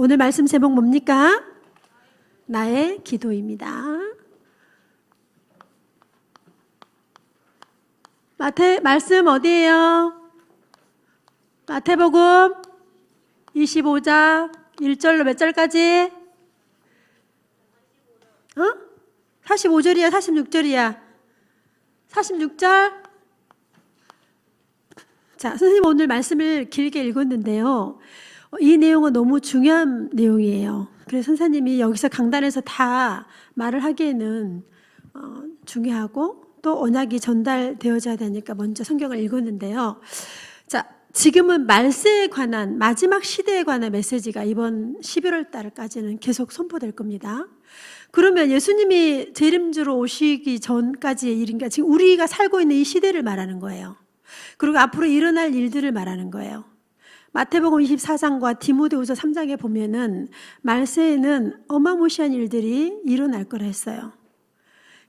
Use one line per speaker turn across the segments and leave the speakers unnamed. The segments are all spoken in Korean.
오늘 말씀 제목 뭡니까? 나의 기도입니다. 말씀 어디예요? 마태복음 25장 1절로 몇 절까지? 45절이야, 46절이야? 46절? 자, 선생님 오늘 말씀을 길게 읽었는데요. 이 내용은 너무 중요한 내용이에요. 그래서 선생님이 여기서 강단에서 다 말을 하기에는 중요하고 또 언약이 전달되어져야 되니까 먼저 성경을 읽었는데요. 자, 지금은 말세에 관한 마지막 시대에 관한 메시지가 이번 11월 달까지는 계속 선포될 겁니다. 그러면 예수님이 재림주로 오시기 전까지의 일인가? 지금 우리가 살고 있는 이 시대를 말하는 거예요. 그리고 앞으로 일어날 일들을 말하는 거예요. 마태복음 24장과 디모데후서 3장에 보면은 말세에는 어마무시한 일들이 일어날 거라 했어요.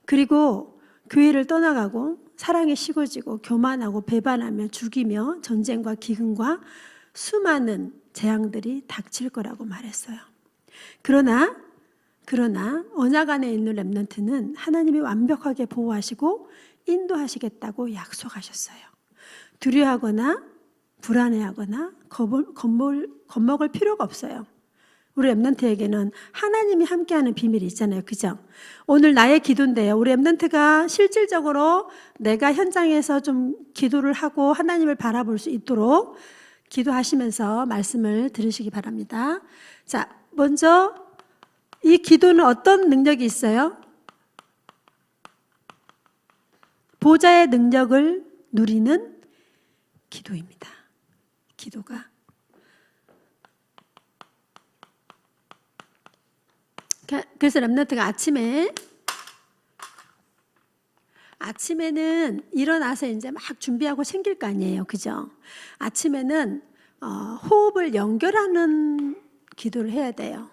그리고 교회를 떠나가고 사랑이 식어지고 교만하고 배반하며 죽이며 전쟁과 기근과 수많은 재앙들이 닥칠 거라고 말했어요. 그러나 언약 안에 있는 렘넌트는 하나님이 완벽하게 보호하시고 인도하시겠다고 약속하셨어요. 두려워하거나 불안해하거나 겁먹을 필요가 없어요. 우리 렘넌트에게는 하나님이 함께하는 비밀이 있잖아요. 그죠? 오늘 나의 기도인데요. 우리 렘넌트가 실질적으로 내가 현장에서 좀 기도를 하고 하나님을 바라볼 수 있도록 기도하시면서 말씀을 들으시기 바랍니다. 자, 먼저 이 기도는 어떤 능력이 있어요? 보좌의 능력을 누리는 기도입니다. 기도가. 그래서 렘넌트가 아침에는 일어나서 이제 막 준비하고 챙길 거 아니에요. 그죠? 아침에는 호흡을 연결하는 기도를 해야 돼요.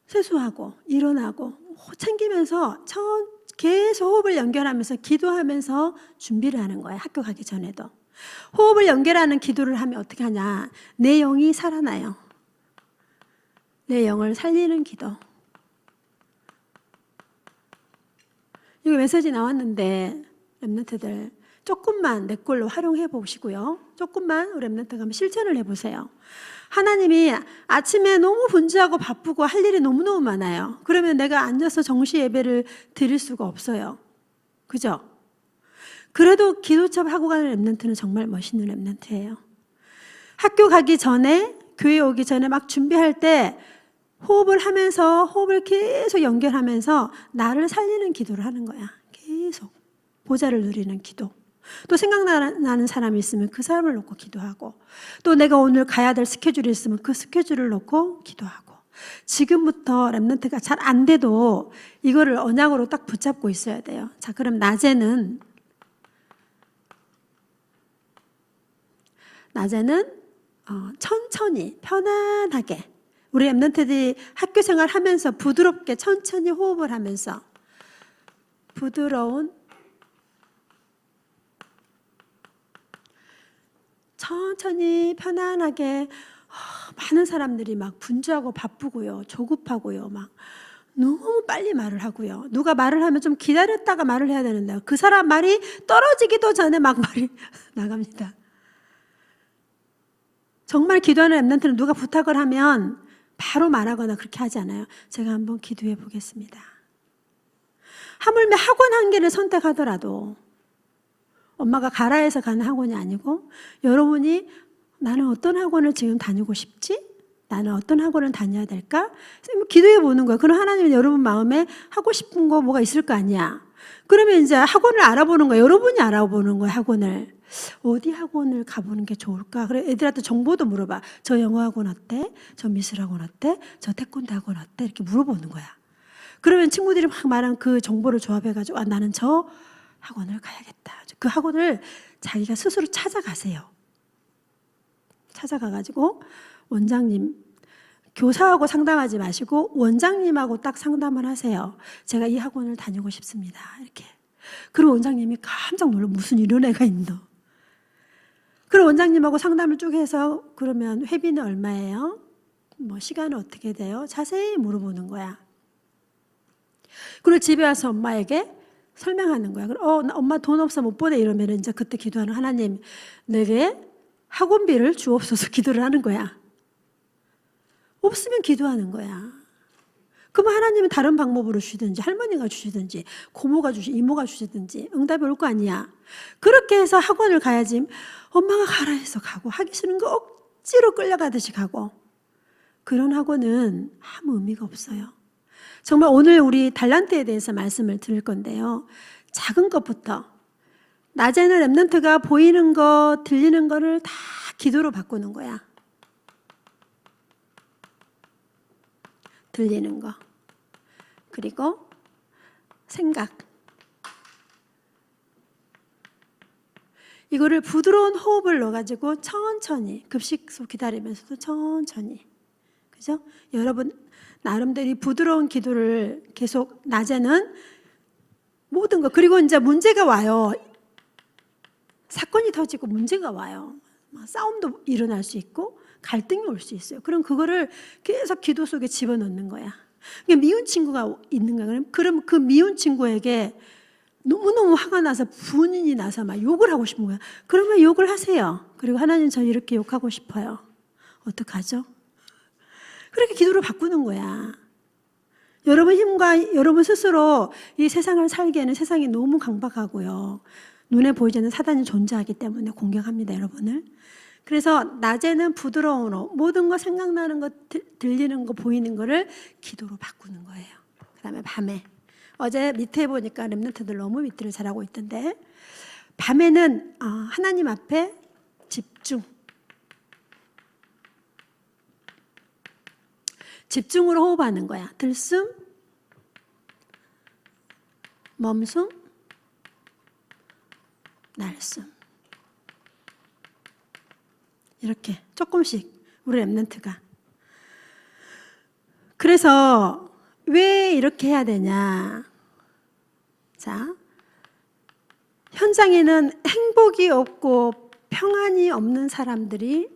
세수하고 일어나고 챙기면서 계속 호흡을 연결하면서 기도하면서 준비를 하는 거예요. 학교 가기 전에도. 호흡을 연결하는 기도를 하면 어떻게 하냐. 내 영이 살아나요. 내 영을 살리는 기도. 이거 메시지 나왔는데 렘넌트들 조금만 내 걸로 활용해 보시고요. 조금만 우리 렘넌트가 한번 실천을 해보세요. 하나님이 아침에 너무 분주하고 바쁘고 할 일이 너무너무 많아요. 그러면 내가 앉아서 정시 예배를 드릴 수가 없어요. 그죠? 그래도 기도첩 하고 가는 렘넌트는 정말 멋있는 렘넌트예요. 학교 가기 전에, 교회 오기 전에 막 준비할 때 호흡을 하면서 호흡을 계속 연결하면서 나를 살리는 기도를 하는 거야. 계속 보좌를 누리는 기도. 또 생각나는 사람이 있으면 그 사람을 놓고 기도하고, 또 내가 오늘 가야 될 스케줄이 있으면 그 스케줄을 놓고 기도하고. 지금부터 렘넌트가 잘 안 돼도 이거를 언약으로 딱 붙잡고 있어야 돼요. 자, 그럼 낮에는 천천히 편안하게 우리 렘넌트들이 학교 생활하면서 부드럽게 천천히 호흡을 하면서 부드러운 천천히 편안하게. 많은 사람들이 막 분주하고 바쁘고요, 조급하고요, 막 너무 빨리 말을 하고요. 누가 말을 하면 좀 기다렸다가 말을 해야 되는데 그 사람 말이 떨어지기도 전에 막 말이 나갑니다. 정말 기도하는 렘넌트는 누가 부탁을 하면 바로 말하거나 그렇게 하지 않아요. 제가 한번 기도해 보겠습니다. 하물며 학원 한 개를 선택하더라도 엄마가 가라 해서 가는 학원이 아니고 여러분이 나는 어떤 학원을 지금 다니고 싶지? 나는 어떤 학원을 다녀야 될까? 기도해 보는 거예요. 그럼 하나님은 여러분 마음에 하고 싶은 거 뭐가 있을 거 아니야. 그러면 이제 학원을 알아보는 거예요. 여러분이 알아보는 거예요. 학원을. 어디 학원을 가보는 게 좋을까? 그래 애들한테 정보도 물어봐. 저 영어 학원 어때? 저 미술 학원 어때? 저 태권도 학원 어때? 이렇게 물어보는 거야. 그러면 친구들이 막 말한 그 정보를 조합해가지고 나는 저 학원을 가야겠다. 그 학원을 자기가 스스로 찾아가세요. 찾아가가지고 원장님, 교사하고 상담하지 마시고 원장님하고 딱 상담을 하세요. 제가 이 학원을 다니고 싶습니다. 이렇게. 그럼 원장님이 깜짝 놀라, 무슨 이런 애가 있나. 그럼 원장님하고 상담을 쭉 해서 그러면 회비는 얼마예요? 뭐 시간은 어떻게 돼요? 자세히 물어보는 거야. 그리고 집에 와서 엄마에게 설명하는 거야. 나 엄마 돈 없어 못 보내 이러면 이제 그때 기도하는 하나님, 내게 학원비를 주옵소서 기도를 하는 거야. 없으면 기도하는 거야. 그러면 하나님은 다른 방법으로 주시든지 할머니가 주시든지 고모가 주시든지 이모가 주시든지 응답이 올 거 아니야. 그렇게 해서 학원을 가야지 엄마가 가라 해서 가고 하기 싫은 거 억지로 끌려가듯이 가고 그런 학원은 아무 의미가 없어요. 정말 오늘 우리 달란트에 대해서 말씀을 드릴 건데요. 작은 것부터 낮에는 렘넌트가 보이는 거 들리는 거를 다 기도로 바꾸는 거야. 들리는 거 그리고 생각 이거를 부드러운 호흡을 넣어가지고 천천히 급식소 기다리면서도 천천히 그죠? 여러분 나름대로 이 부드러운 기도를 계속 낮에는 모든 거 그리고 이제 문제가 와요. 사건이 터지고 문제가 와요. 싸움도 일어날 수 있고 갈등이 올 수 있어요. 그럼 그거를 계속 기도 속에 집어넣는 거야. 미운 친구가 있는 거야. 그럼 그 미운 친구에게 너무너무 화가 나서 분이 나서 막 욕을 하고 싶은 거야. 그러면 욕을 하세요. 그리고 하나님 저 이렇게 욕하고 싶어요. 어떡하죠? 그렇게 기도를 바꾸는 거야. 여러분 힘과 여러분 스스로 이 세상을 살기에는 세상이 너무 강박하고요. 눈에 보이지 않는 사단이 존재하기 때문에 공격합니다, 여러분을. 그래서 낮에는 부드러운 호 모든 거 생각나는 거 들리는 거 보이는 거를 기도로 바꾸는 거예요. 그다음에 밤에 어제 밑에 보니까 렘넌트들 너무 밑을 잘하고 있던데 밤에는 하나님 앞에 집중으로 호흡하는 거야. 들숨, 멈숨, 날숨. 이렇게 조금씩 우리 렘넌트가. 그래서 왜 이렇게 해야 되냐? 자, 현장에는 행복이 없고 평안이 없는 사람들이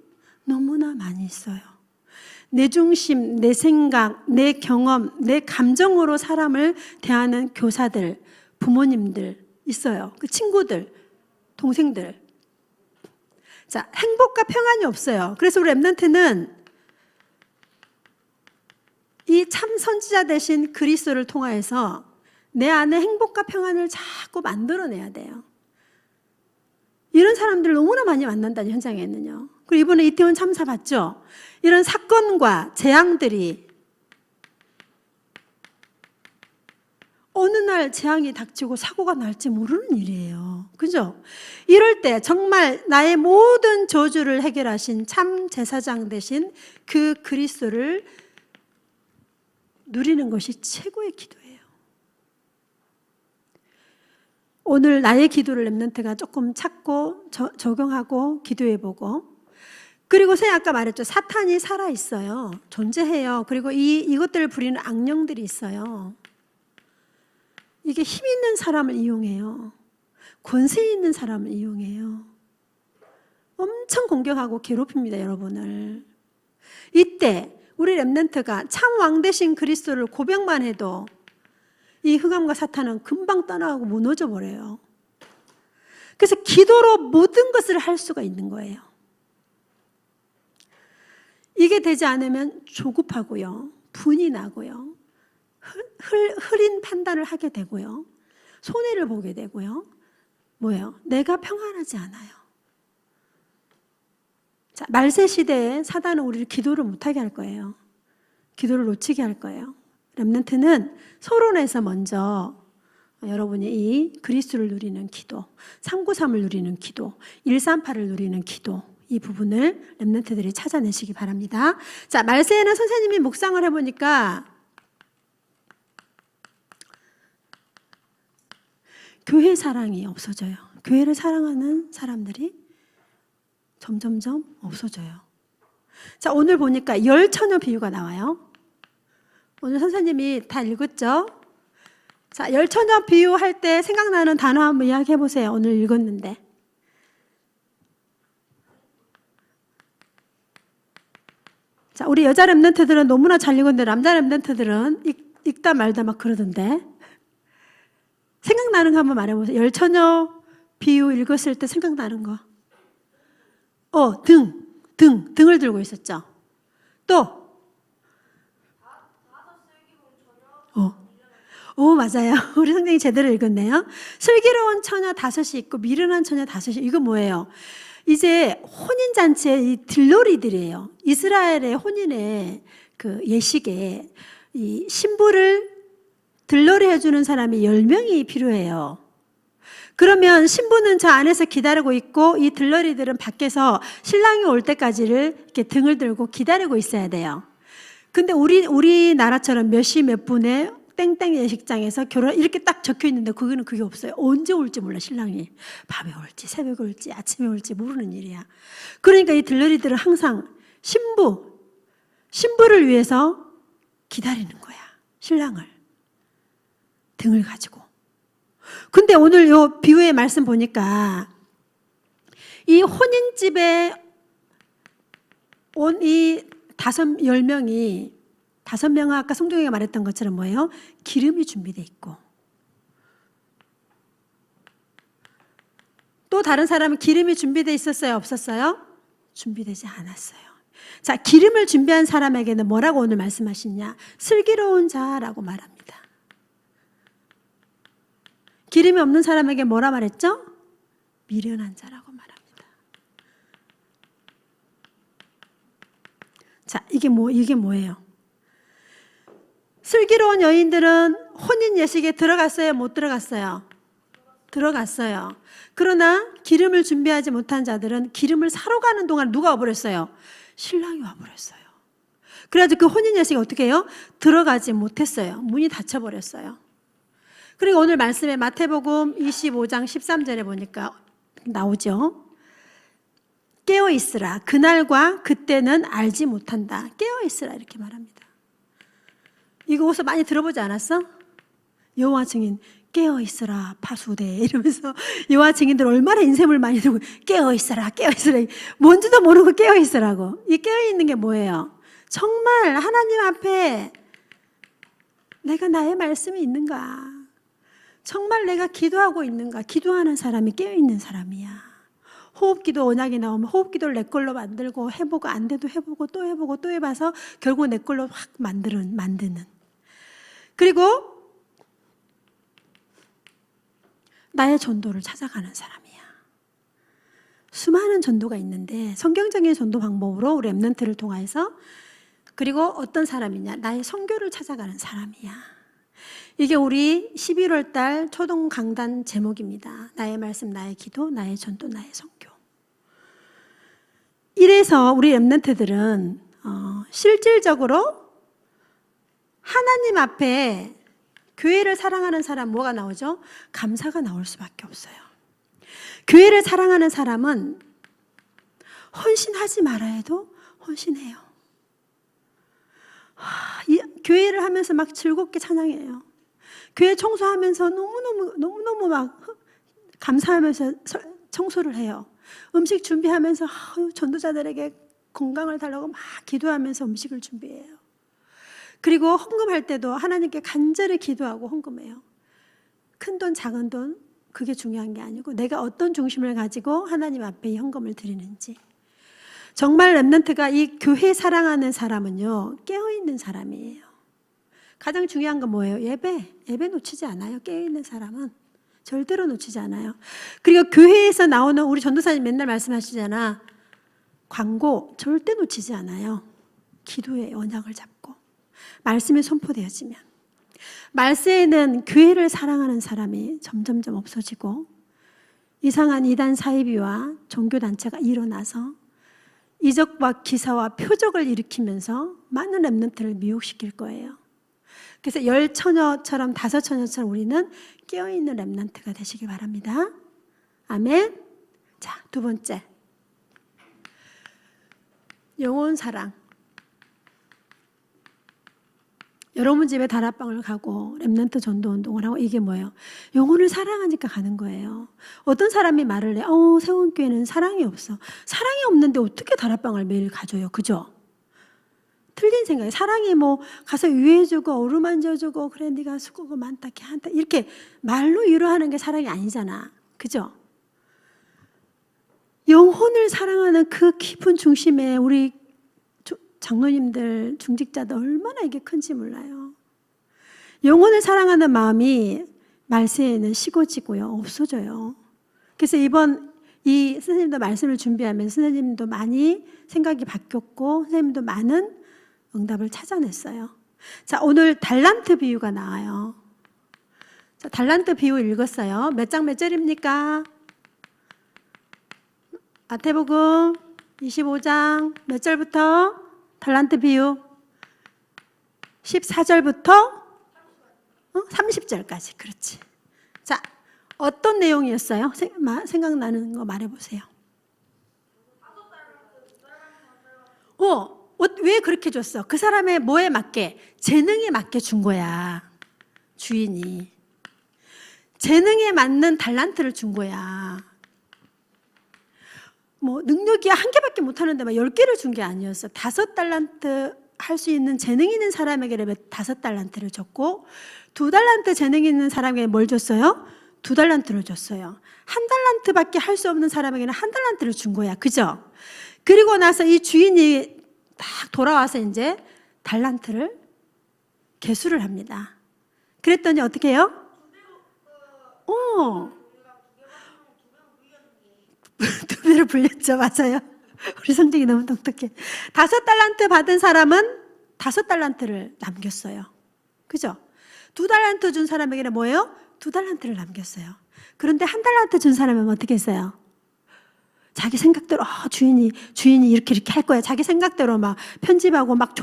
너무나 많이 있어요. 내 중심, 내 생각, 내 경험, 내 감정으로 사람을 대하는 교사들, 부모님들 있어요. 그 친구들, 동생들. 자, 행복과 평안이 없어요. 그래서 우리 렘넌트는 이 참 선지자 되신 그리스도를 통하여서 내 안에 행복과 평안을 자꾸 만들어내야 돼요. 이런 사람들 너무나 많이 만난다니 현장에는요. 그리고 이번에 이태원 참사 봤죠? 이런 사건과 재앙들이 어느 날 재앙이 닥치고 사고가 날지 모르는 일이에요. 그죠? 이럴 때 정말 나의 모든 저주를 해결하신 참 제사장 되신 그 그리스도를 누리는 것이 최고의 기도예요. 오늘 나의 기도를 렘넌트가 조금 찾고 적용하고 기도해보고 그리고 선생님 아까 말했죠. 사탄이 살아있어요. 존재해요. 그리고 이것들을 부리는 악령들이 있어요. 이게 힘 있는 사람을 이용해요. 권세 있는 사람을 이용해요. 엄청 공격하고 괴롭힙니다, 여러분을. 이때 우리 렘넌트가 참 왕 되신 그리스도를 고백만 해도 이 흑암과 사탄은 금방 떠나가고 무너져 버려요. 그래서 기도로 모든 것을 할 수가 있는 거예요. 이게 되지 않으면 조급하고요. 분이 나고요. 흐린 판단을 하게 되고요. 손해를 보게 되고요. 뭐예요? 내가 평안하지 않아요. 자, 말세 시대에 사단은 우리를 기도를 못하게 할 거예요. 기도를 놓치게 할 거예요. 렘넌트는 서론에서 먼저 여러분이 이 그리스도를 누리는 기도, 393을 누리는 기도, 138을 누리는 기도 이 부분을 렘넌트들이 찾아내시기 바랍니다. 자, 말세에는 선생님이 묵상을 해보니까 교회 사랑이 없어져요. 교회를 사랑하는 사람들이 점점점 없어져요. 자, 오늘 보니까 열처녀 비유가 나와요. 오늘 선생님이 다 읽었죠? 자, 열처녀 비유할 때 생각나는 단어 한번 이야기해 보세요. 오늘 읽었는데. 자, 우리 여자 랩런트들은 너무나 잘 읽었는데 남자 랩런트들은 읽다 말다 막 그러던데. 생각나는 거 한번 말해보세요. 열처녀 비유 읽었을 때 생각나는 거. 등을 들고 있었죠. 또. 맞아요. 우리 성경이 제대로 읽었네요. 슬기로운 처녀 5이 있고 미련한 처녀 5이. 이거 뭐예요? 이제 혼인잔치의 이 들러리들이에요. 이스라엘의 혼인의 그 예식에 이 신부를 들러리 해주는 사람이 10명이 필요해요. 그러면 신부는 저 안에서 기다리고 있고 이 들러리들은 밖에서 신랑이 올 때까지를 이렇게 등을 들고 기다리고 있어야 돼요. 근데 우리나라처럼 몇 시 몇 분에 땡땡 예식장에서 결혼 이렇게 딱 적혀 있는데 그게 없어요. 언제 올지 몰라 신랑이. 밤에 올지 새벽에 올지 아침에 올지 모르는 일이야. 그러니까 이 들러리들은 항상 신부를 위해서 기다리는 거야. 신랑을. 등을 가지고. 근데 오늘 요 비유의 말씀 보니까 이 혼인집에 온 이 10명은 아까 성경에 말했던 것처럼 뭐예요? 기름이 준비되어 있고 또 다른 사람은 기름이 준비되어 있었어요? 없었어요? 준비되지 않았어요. 자, 기름을 준비한 사람에게는 뭐라고 오늘 말씀하시냐? 슬기로운 자라고 말합니다. 기름이 없는 사람에게 뭐라 말했죠? 미련한 자라고 말합니다. 자, 이게 뭐예요? 슬기로운 여인들은 혼인 예식에 들어갔어요? 못 들어갔어요? 들어갔어요. 그러나 기름을 준비하지 못한 자들은 기름을 사러 가는 동안 누가 와버렸어요? 신랑이 와버렸어요. 그래가지고 그 혼인 예식이 어떻게 해요? 들어가지 못했어요. 문이 닫혀버렸어요. 그리고 오늘 말씀에 마태복음 25장 13절에 보니까 나오죠. 깨어있으라. 그날과 그때는 알지 못한다. 깨어있으라 이렇게 말합니다. 이거 어디서 많이 들어보지 않았어? 여호와 증인 깨어있으라 파수대 이러면서 여호와 증인들 얼마나 인셈을 많이 들고 깨어있으라 뭔지도 모르고 깨어있으라고. 이 깨어있는 게 뭐예요? 정말 하나님 앞에 내가 나의 말씀이 있는가? 정말 내가 기도하고 있는가? 기도하는 사람이 깨어있는 사람이야. 호흡기도 언약이 나오면 호흡기도를 내 걸로 만들고 해보고 안 돼도 해보고 또 해보고 또 해봐서 결국 내 걸로 확 만드는. 그리고 나의 전도를 찾아가는 사람이야. 수많은 전도가 있는데 성경적인 전도 방법으로 우리 랩런트를 통해서 그리고 어떤 사람이냐? 나의 선교를 찾아가는 사람이야. 이게 우리 11월 달 초동 강단 제목입니다. 나의 말씀, 나의 기도, 나의 전도, 나의 선교. 이래서 우리 랩런트들은 실질적으로 하나님 앞에 교회를 사랑하는 사람 뭐가 나오죠? 감사가 나올 수밖에 없어요. 교회를 사랑하는 사람은 헌신하지 말아야 해도 헌신해요. 교회를 하면서 막 즐겁게 찬양해요. 교회 청소하면서 너무너무 막 감사하면서 청소를 해요. 음식 준비하면서 전도자들에게 건강을 달라고 막 기도하면서 음식을 준비해요. 그리고 헌금할 때도 하나님께 간절히 기도하고 헌금해요. 큰 돈, 작은 돈 그게 중요한 게 아니고 내가 어떤 중심을 가지고 하나님 앞에 이 헌금을 드리는지. 정말 랩런트가 이 교회 사랑하는 사람은요, 깨어있는 사람이에요. 가장 중요한 건 뭐예요? 예배 놓치지 않아요. 깨어있는 사람은 절대로 놓치지 않아요. 그리고 교회에서 나오는 우리 전도사님 맨날 말씀하시잖아. 광고 절대 놓치지 않아요. 기도의 언약을 잡고 말씀이 선포되어지면 말세에는 교회를 사랑하는 사람이 점점점 없어지고 이상한 이단 사이비와 종교단체가 일어나서 이적과 기사와 표적을 일으키면서 많은 랩런트를 미혹시킬 거예요. 그래서 10처녀처럼 5처녀처럼 우리는 깨어있는 랩런트가 되시길 바랍니다. 아멘. 자, 두 번째, 영혼 사랑. 여러분 집에 다락방을 가고 렘넌트 전도 운동을 하고 이게 뭐예요? 영혼을 사랑하니까 가는 거예요. 어떤 사람이 말을 해. 세원교회는 사랑이 없어. 사랑이 없는데 어떻게 다락방을 매일 가줘요? 그죠? 틀린 생각이에요. 사랑이 뭐 가서 위해주고 어루만져주고 그래 네가 수고가 많다 한다 이렇게 말로 위로하는 게 사랑이 아니잖아. 그죠? 영혼을 사랑하는 그 깊은 중심에 우리 장로님들, 중직자들 얼마나 이게 큰지 몰라요. 영혼을 사랑하는 마음이 말세에는 식어지고요. 없어져요. 그래서 이번 이 선생님도 말씀을 준비하면서 선생님도 많이 생각이 바뀌었고 선생님도 많은 응답을 찾아냈어요. 자, 오늘 달란트 비유가 나와요. 자, 달란트 비유 읽었어요. 몇 장 몇 절입니까? 마태복음 25장 몇 절부터? 달란트 비유 14절부터 30절까지. 그렇지. 자, 어떤 내용이었어요? 생각나는 거 말해보세요. 왜 그렇게 줬어? 그 사람의 뭐에 맞게? 재능에 맞게 준 거야. 주인이. 재능에 맞는 달란트를 준 거야. 뭐 능력이 한 개밖에 못하는데 막 10개를 준 게 아니었어. 5달란트 할 수 있는 재능 있는 사람에게는 5달란트를 줬고 2달란트 재능 있는 사람에게 뭘 줬어요? 2달란트를 줬어요. 1달란트밖에 할 수 없는 사람에게는 1달란트를 준 거야. 그죠? 그리고 나서 이 주인이 딱 돌아와서 이제 달란트를 계수를 합니다. 그랬더니 어떻게 해요? 두 배로 불렸죠. 맞아요. 우리 성적이 너무 똑똑해. 5달란트 받은 사람은 5달란트를 남겼어요. 그죠? 2달란트 준 사람에게는 뭐예요? 2달란트를 남겼어요. 그런데 1달란트 준 사람은 어떻게 했어요? 자기 생각대로 주인이 이렇게 할 거야. 자기 생각대로 막 편집하고 막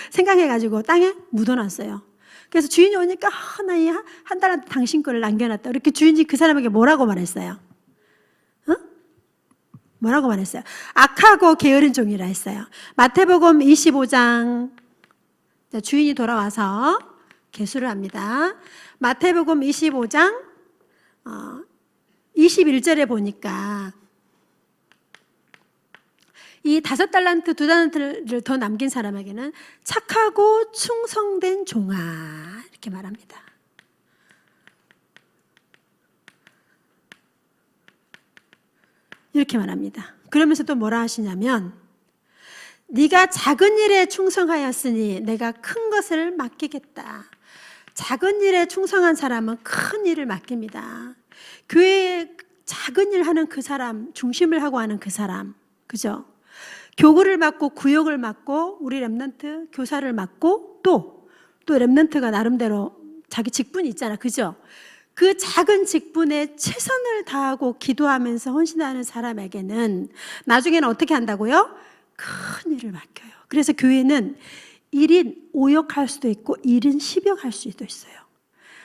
생각해가지고 땅에 묻어놨어요. 그래서 주인이 오니까 나 이 1달란트 당신 거를 남겨놨다. 이렇게 주인이 그 사람에게 뭐라고 말했어요? 뭐라고 말했어요? 악하고 게으른 종이라 했어요. 마태복음 25장 주인이 돌아와서 계수를 합니다. 마태복음 25장 21절에 보니까 이 5달란트 2달란트를 더 남긴 사람에게는 착하고 충성된 종아 이렇게 말합니다. 이렇게 말합니다. 그러면서 또 뭐라 하시냐면 네가 작은 일에 충성하였으니 내가 큰 것을 맡기겠다. 작은 일에 충성한 사람은 큰 일을 맡깁니다. 교회에 작은 일 하는 그 사람, 중심을 하고 하는 그 사람, 그죠? 교구를 맡고 구역을 맡고 우리 렘넌트 교사를 맡고 또 렘넌트가 나름대로 자기 직분이 있잖아, 그죠? 그 작은 직분에 최선을 다하고 기도하면서 헌신하는 사람에게는 나중에는 어떻게 한다고요? 큰 일을 맡겨요. 그래서 교회는 1인 5역 할 수도 있고 1인 10역 할 수도 있어요.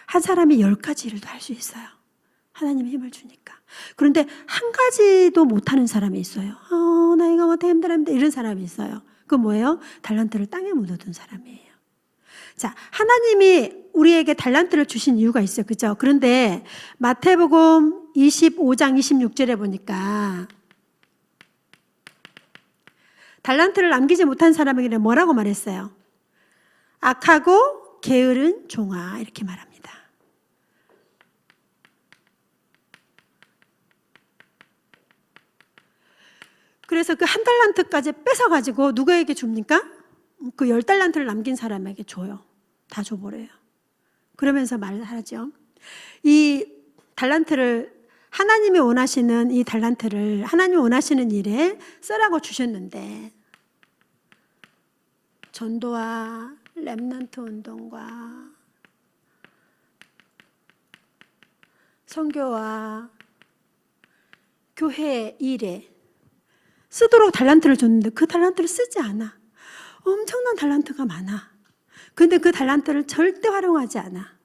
한 사람이 10가지 일도 할 수 있어요. 하나님의 힘을 주니까. 그런데 한 가지도 못하는 사람이 있어요. 나 이거 못해 힘들어 이런 사람이 있어요. 그건 뭐예요? 달란트를 땅에 묻어둔 사람이에요. 자, 하나님이 우리에게 달란트를 주신 이유가 있어요. 그죠? 그런데 마태복음 25장 26절에 보니까 달란트를 남기지 못한 사람에게는 뭐라고 말했어요? 악하고 게으른 종아 이렇게 말합니다. 그래서 그 1달란트까지 뺏어가지고 누구에게 줍니까? 그 10달란트를 남긴 사람에게 줘요. 다 줘버려요. 그러면서 말하죠. 이 달란트를 하나님이 원하시는 이 달란트를 하나님이 원하시는 일에 쓰라고 주셨는데 전도와 렘넌트 운동과 선교와 교회 일에 쓰도록 달란트를 줬는데 그 달란트를 쓰지 않아. 엄청난 달란트가 많아. 근데 그 달란트를 절대 활용하지 않아.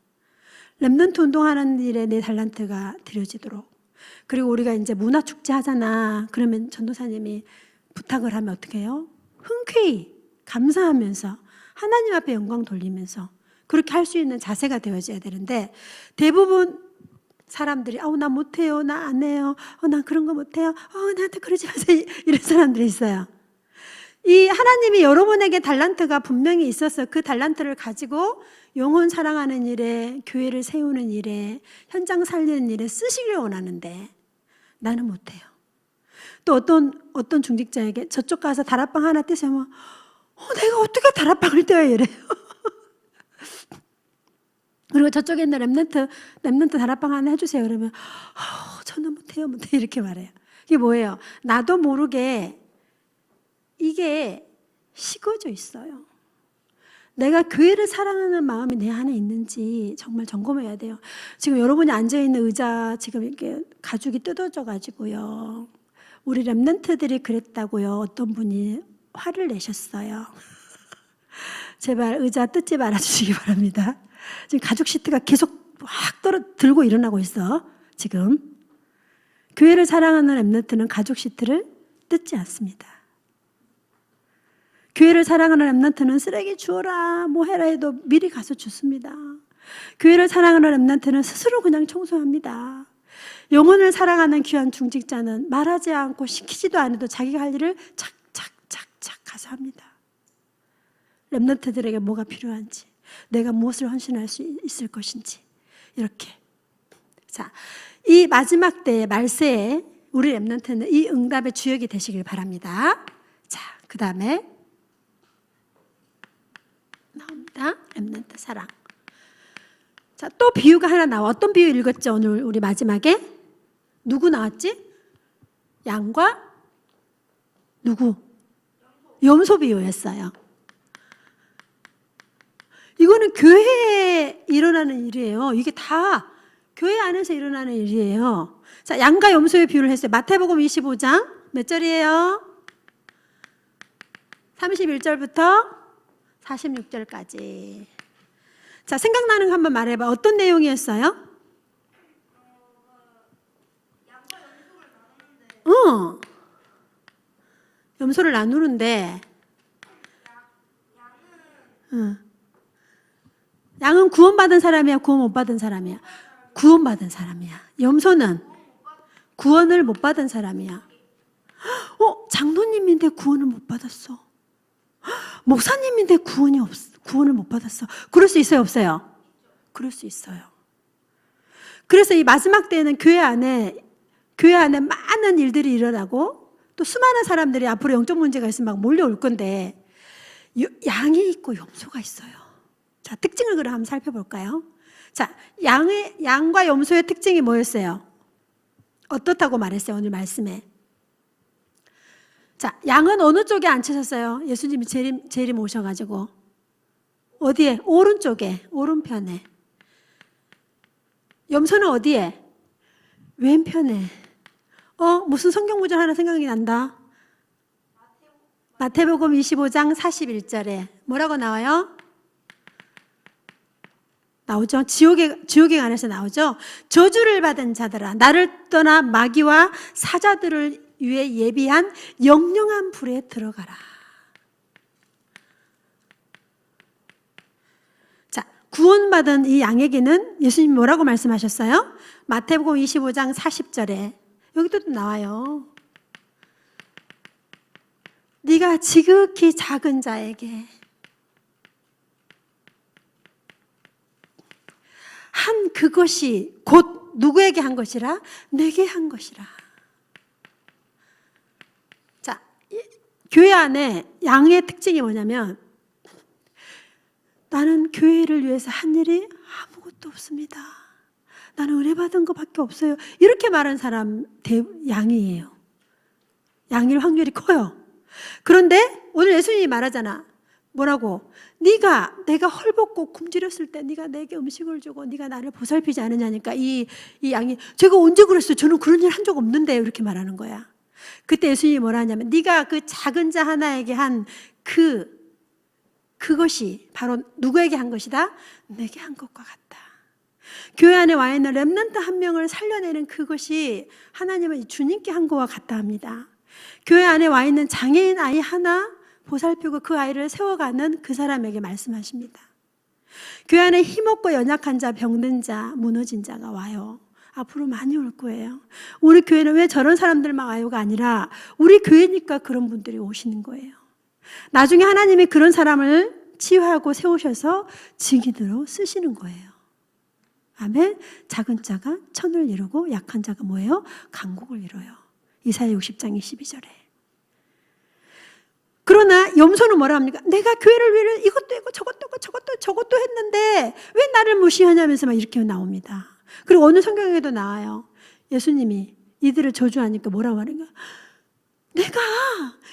렘넌트 운동하는 일에 내 달란트가 들여지도록. 그리고 우리가 이제 문화축제 하잖아. 그러면 전도사님이 부탁을 하면 어떻게 해요? 흔쾌히 감사하면서 하나님 앞에 영광 돌리면서 그렇게 할 수 있는 자세가 되어져야 되는데 대부분 사람들이 나 못해요, 나 안 해요, 나 그런 거 못해요, 나한테 그러지 마세요 이런 사람들이 있어요. 이 하나님이 여러분에게 달란트가 분명히 있어서 그 달란트를 가지고 영혼 사랑하는 일에, 교회를 세우는 일에, 현장 살리는 일에 쓰시길 원하는데 나는 못해요. 또 어떤 중직자에게 저쪽 가서 다락방 하나 떼세요. 내가 어떻게 다락방을 떼요 이래요. 그리고 저쪽에 있는 랩런트 다락방 하나 해주세요. 그러면 저는 못해요 이렇게 말해요. 이게 뭐예요? 나도 모르게 이게 식어져 있어요. 내가 교회를 사랑하는 마음이 내 안에 있는지 정말 점검해야 돼요. 지금 여러분이 앉아있는 의자 지금 이렇게 가죽이 뜯어져 가지고요. 우리 랩런트들이 그랬다고요. 어떤 분이 화를 내셨어요. 제발 의자 뜯지 말아주시기 바랍니다. 지금 가죽 시트가 계속 확 들고 일어나고 있어. 지금 교회를 사랑하는 랩런트는 가죽 시트를 뜯지 않습니다. 교회를 사랑하는 랩런트는 쓰레기 주워라 뭐 해라 해도 미리 가서 줍습니다. 교회를 사랑하는 랩런트는 스스로 그냥 청소합니다. 영혼을 사랑하는 귀한 중직자는 말하지 않고 시키지도 않아도 자기가 할 일을 착착착착 가서 합니다. 랩런트들에게 뭐가 필요한지, 내가 무엇을 헌신할 수 있을 것인지 이렇게. 자, 이 마지막 때의 말세에 우리 랩런트는 이 응답의 주역이 되시길 바랍니다. 자, 그 다음에 나옵니다. 랩런트 사랑. 자, 또 비유가 하나 나와. 어떤 비유 읽었죠? 오늘 우리 마지막에 누구 나왔지? 양과 누구? 염소 비유였어요. 이거는 교회에 일어나는 일이에요. 이게 다 교회 안에서 일어나는 일이에요. 자, 양과 염소의 비유를 했어요. 마태복음 25장 몇 절이에요? 31절부터 46절까지. 자, 생각나는 거 한번 말해봐. 어떤 내용이었어요? 염소를 나누는데 양은 구원받은 사람이야, 구원 못 받은 사람이야? 구원받은 사람이야. 염소는 구원을 못 받은 사람이야. 장로님인데 구원을 못 받았어. 목사님인데 구원을 못 받았어. 그럴 수 있어요, 없어요? 그럴 수 있어요. 그래서 이 마지막 때에는 교회 안에 많은 일들이 일어나고 또 수많은 사람들이 앞으로 영적 문제가 있으면 막 몰려올 건데 양이 있고 염소가 있어요. 자, 특징을 그럼 한번 살펴볼까요? 자, 양과 염소의 특징이 뭐였어요? 어떻다고 말했어요, 오늘 말씀에? 자, 양은 어느 쪽에 앉히셨어요? 예수님이 재림 오셔가지고. 어디에? 오른쪽에, 오른편에. 염소는 어디에? 왼편에. 무슨 성경 구절 하나 생각이 난다. 마태복음 25장 41절에 뭐라고 나와요? 나오죠. 지옥에 관해서 나오죠. 저주를 받은 자들아, 나를 떠나 마귀와 사자들을 위해 예비한 영영한 불에 들어가라. 자, 구원받은 이 양에게는 예수님이 뭐라고 말씀하셨어요? 마태복음 25장 40절에 여기도 나와요. 네가 지극히 작은 자에게 한 그것이 곧 누구에게 한 것이라? 내게 한 것이라. 자, 교회 안에 양의 특징이 뭐냐면 나는 교회를 위해서 한 일이 아무것도 없습니다. 나는 은혜 받은 것밖에 없어요. 이렇게 말하는 사람 양이에요. 양일 확률이 커요. 그런데 오늘 예수님이 말하잖아. 뭐라고? 내가 헐벗고 굶주렸을 때 네가 내게 음식을 주고 네가 나를 보살피지 않으냐니까 이 양이 제가 언제 그랬어요? 저는 그런 일 한 적 없는데 이렇게 말하는 거야. 그때 예수님이 뭐라 하냐면 네가 그 작은 자 하나에게 한 그것이 바로 누구에게 한 것이다? 내게 한 것과 같다. 교회 안에 와 있는 렘넌트 한 명을 살려내는 그것이 하나님은 주님께 한 것과 같다 합니다. 교회 안에 와 있는 장애인 아이 하나 보살피고 그 아이를 세워가는 그 사람에게 말씀하십니다. 교회 안에 힘없고 연약한 자, 병든 자, 무너진 자가 와요. 앞으로 많이 올 거예요. 우리 교회는 왜 저런 사람들만 와요가 아니라 우리 교회니까 그런 분들이 오시는 거예요. 나중에 하나님이 그런 사람을 치유하고 세우셔서 증인으로 쓰시는 거예요. 아멘. 작은 자가 천을 이루고 약한 자가 뭐예요? 강국을 이뤄요. 이사야 60장 22절에. 그러나 염소는 뭐라 합니까? 내가 교회를 위해 이것도 했고 저것도 했는데 왜 나를 무시하냐면서 막 이렇게 나옵니다. 그리고 어느 성경에도 나와요. 예수님이 이들을 저주하니까 뭐라고 말인가? 내가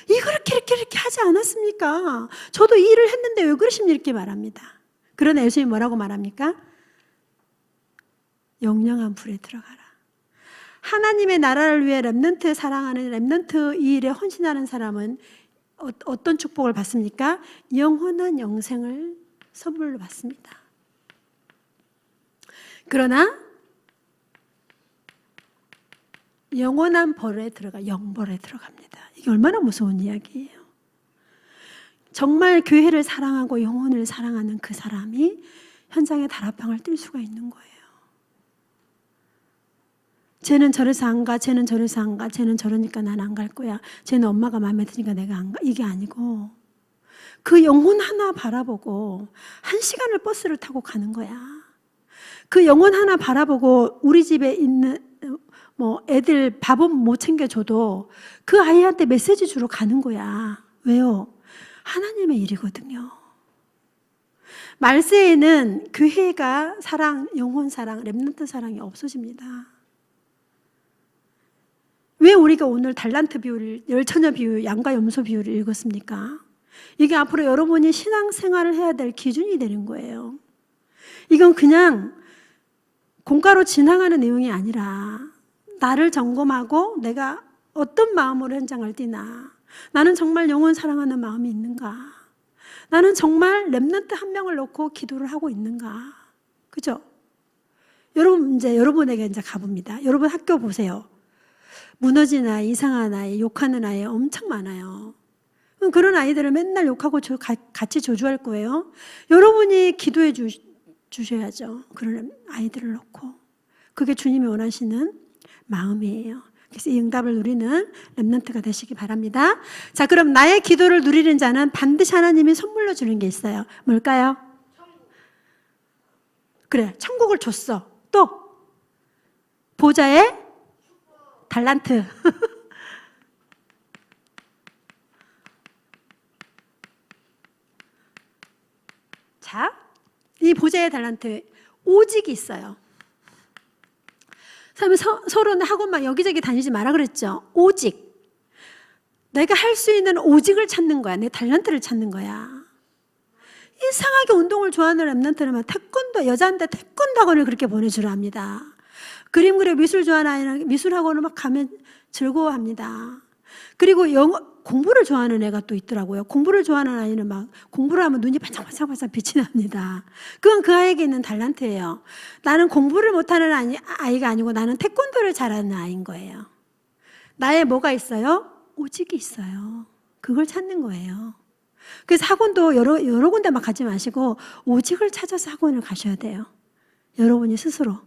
이걸 이렇게 하지 않았습니까? 저도 이 일을 했는데 왜 그러십니까? 이렇게 말합니다. 그러나 예수님이 뭐라고 말합니까? 영영한 불에 들어가라. 하나님의 나라를 위해 렘넌트 사랑하는 렘넌트 이 일에 헌신하는 사람은 어떤 축복을 받습니까? 영원한 영생을 선물로 받습니다. 그러나 영원한 벌에 영벌에 들어갑니다. 이게 얼마나 무서운 이야기예요. 정말 교회를 사랑하고 영혼을 사랑하는 그 사람이 현장에 다락방을 뛸 수가 있는 거예요. 쟤는 저래서 안 가, 쟤는 저래서 안 가, 쟤는 저러니까 난 안 갈 거야, 쟤는 엄마가 마음에 드니까 내가 안 가. 이게 아니고 그 영혼 하나 바라보고 1시간을 버스를 타고 가는 거야. 그 영혼 하나 바라보고 우리 집에 있는 애들 밥은 못 챙겨줘도 그 아이한테 메시지 주러 가는 거야. 왜요? 하나님의 일이거든요. 말세에는 교회가 사랑, 영혼 사랑, 렘넌트 사랑이 없어집니다. 왜 우리가 오늘 달란트 비율, 열처녀 비율, 양과 염소 비율을 읽었습니까? 이게 앞으로 여러분이 신앙생활을 해야 될 기준이 되는 거예요. 이건 그냥 공과로 지나가는 내용이 아니라 나를 점검하고 내가 어떤 마음으로 현장을 뛰나, 나는 정말 영혼 사랑하는 마음이 있는가, 나는 정말 렘넌트 한 명을 놓고 기도를 하고 있는가. 그죠? 여러분, 이제 여러분에게 이제 가봅니다. 여러분 학교 보세요. 무너진 아이, 이상한 아이, 욕하는 아이 엄청 많아요. 그런 아이들을 맨날 욕하고 같이 저주할 거예요. 여러분이 기도해 주셔야죠. 그런 아이들을 놓고. 그게 주님이 원하시는 마음이에요. 그래서 이 응답을 누리는 렘넌트가 되시기 바랍니다. 자, 그럼 나의 기도를 누리는 자는 반드시 하나님이 선물로 주는 게 있어요. 뭘까요? 그래, 천국을 줬어. 또 보좌의 달란트. 자, 이 보좌의 달란트 오직이 있어요. 서로 학원 막 여기저기 다니지 마라 그랬죠. 오직. 내가 할 수 있는 오직을 찾는 거야. 내 달란트를 찾는 거야. 이상하게 운동을 좋아하는 렘넌트는 막 태권도, 여자한테 태권도 학원을 그렇게 보내주려 합니다. 그림 그려 미술 좋아하는 아이는 미술 학원을 막 가면 즐거워합니다. 그리고 공부를 좋아하는 애가 또 있더라고요. 공부를 좋아하는 아이는 막 공부를 하면 눈이 반짝반짝 빛이 납니다. 그건 그 아이에게 있는 달란트예요. 나는 공부를 못하는 아이가 아니고 나는 태권도를 잘하는 아이인 거예요. 나의 뭐가 있어요? 오직이 있어요. 그걸 찾는 거예요. 그래서 학원도 여러 군데 막 가지 마시고 오직을 찾아서 학원을 가셔야 돼요. 여러분이 스스로.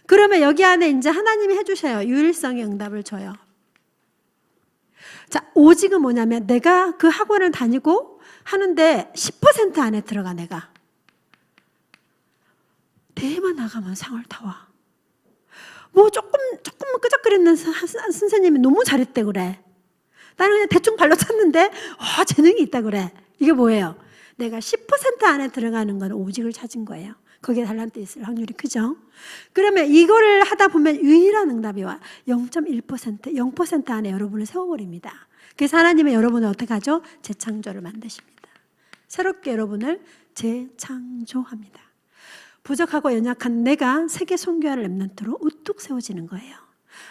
그러면 여기 안에 이제 하나님이 해주셔요. 유일성의 응답을 줘요. 자, 오직은 뭐냐면 내가 그 학원을 다니고 하는데 10% 안에 들어가. 내가 대회만 나가면 상을 타와. 뭐 조금 끄적거리는 선생님이 너무 잘했대 그래. 나는 그냥 대충 발로 찼는데 재능이 있다 그래. 이게 뭐예요? 내가 10% 안에 들어가는 건 오직을 찾은 거예요. 거기에 달란트 있을 확률이 크죠. 그러면 이거를 하다 보면 유일한 응답이 와. 0.1%, 0% 안에 여러분을 세워버립니다. 그래서 하나님은 여러분을 어떻게 하죠? 재창조를 만드십니다. 새롭게 여러분을 재창조합니다. 부족하고 연약한 내가 세계 선교할 렘넌트로 우뚝 세워지는 거예요.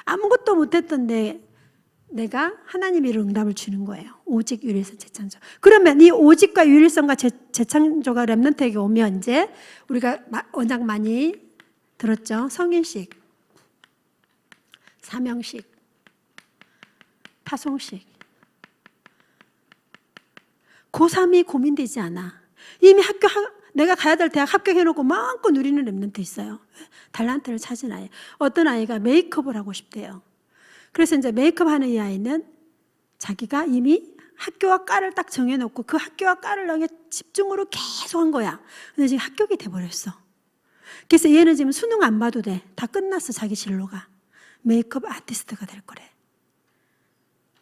아무것도 못했던 내가 하나님이 응답을 주는 거예요. 오직, 유일성, 재창조. 그러면 이 오직과 유일성과 재창조가 렘넌트에게 오면 이제 우리가 워낙 많이 들었죠. 성인식, 사명식, 파송식. 고3이 고민되지 않아. 이미 내가 가야 될 대학 합격해놓고 마음껏 누리는 랩런트 있어요. 달란트를 찾은 아이. 어떤 아이가 메이크업을 하고 싶대요. 그래서 이제 메이크업 하는 이 아이는 자기가 이미 학교와 과를 딱 정해놓고 그 학교와 과를 향해 집중으로 계속 한 거야. 근데 지금 합격이 돼버렸어. 그래서 얘는 지금 수능 안 봐도 돼. 다 끝났어, 자기 진로가. 메이크업 아티스트가 될 거래.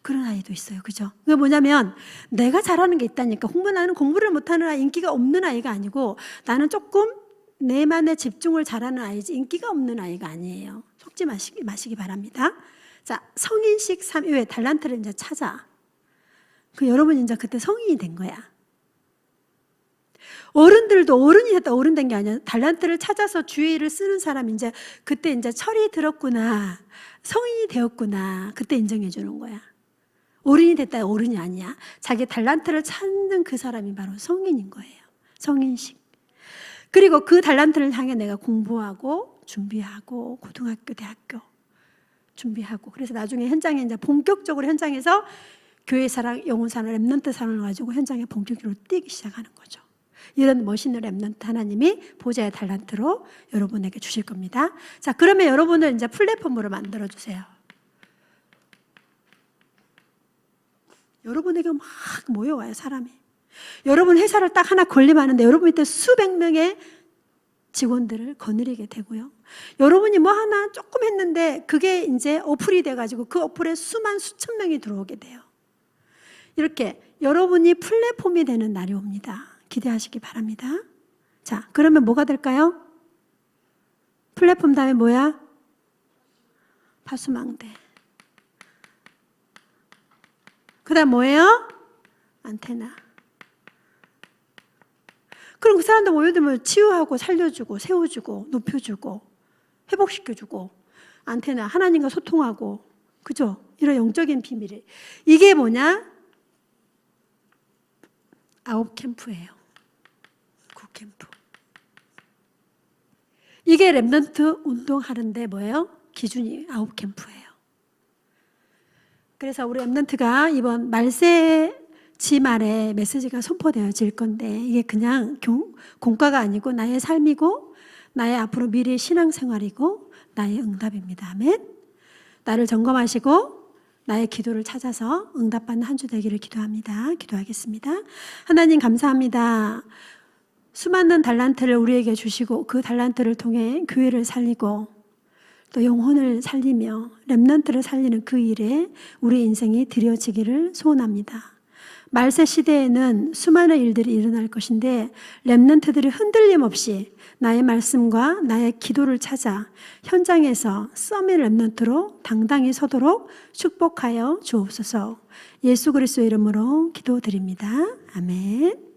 그런 아이도 있어요. 그죠? 그게 뭐냐면 내가 잘하는 게 있다니까. 나는 공부를 못하는 아이, 인기가 없는 아이가 아니고 나는 조금 내만의 집중을 잘하는 아이지 인기가 없는 아이가 아니에요. 속지 마시기 바랍니다. 자, 성인식 3회 달란트를 이제 찾아. 여러분이 이제 그때 성인이 된 거야. 어른들도 어른이 됐다 어른 된 게 아니야. 달란트를 찾아서 주의를 쓰는 사람이 이제 그때 이제 철이 들었구나. 성인이 되었구나. 그때 인정해 주는 거야. 어른이 됐다 어른이 아니야. 자기 달란트를 찾는 그 사람이 바로 성인인 거예요. 성인식. 그리고 그 달란트를 향해 내가 공부하고 준비하고 고등학교, 대학교 준비하고 그래서 나중에 현장에 이제 본격적으로 현장에서 교회 사랑, 영혼 사랑, 랩런트 사랑을 가지고 현장에 본격적으로 뛰기 시작하는 거죠. 이런 멋있는 랩런트 하나님이 보좌의 달란트로 여러분에게 주실 겁니다. 자, 그러면 여러분을 이제 플랫폼으로 만들어 주세요. 여러분에게 막 모여와요, 사람이. 여러분 회사를 딱 하나 건립하는데 여러분 밑에 수백 명의 직원들을 거느리게 되고요. 여러분이 뭐 하나 조금 했는데 그게 이제 어플이 돼가지고 그 어플에 수천 명이 들어오게 돼요. 이렇게 여러분이 플랫폼이 되는 날이 옵니다. 기대하시기 바랍니다. 자, 그러면 뭐가 될까요? 플랫폼 다음에 뭐야? 파수망대. 그 다음 뭐예요? 안테나. 그럼 그 사람들 모여들면 치유하고 살려주고 세워주고 높여주고 회복시켜주고 안테나 하나님과 소통하고 그죠? 이런 영적인 비밀이 이게 뭐냐? 아홉 캠프예요. 9캠프. 이게 랩런트 운동하는데 뭐예요? 기준이 9캠프예요. 그래서 우리 랩런트가 이번 말세지 말에 메시지가 선포되어질 건데 이게 그냥 공과가 아니고 나의 삶이고 나의 앞으로 미래의 신앙생활이고 나의 응답입니다. 아멘. 나를 점검하시고 나의 기도를 찾아서 응답받는 한 주 되기를 기도합니다. 기도하겠습니다. 하나님 감사합니다. 수많은 달란트를 우리에게 주시고 그 달란트를 통해 교회를 살리고 또 영혼을 살리며 렘넌트를 살리는 그 일에 우리 인생이 드려지기를 소원합니다. 말세 시대에는 수많은 일들이 일어날 것인데 렘넌트들이 흔들림 없이 나의 말씀과 나의 기도를 찾아 현장에서 서밋 렘넌트로 당당히 서도록 축복하여 주옵소서. 예수 그리스도의 이름으로 기도드립니다. 아멘.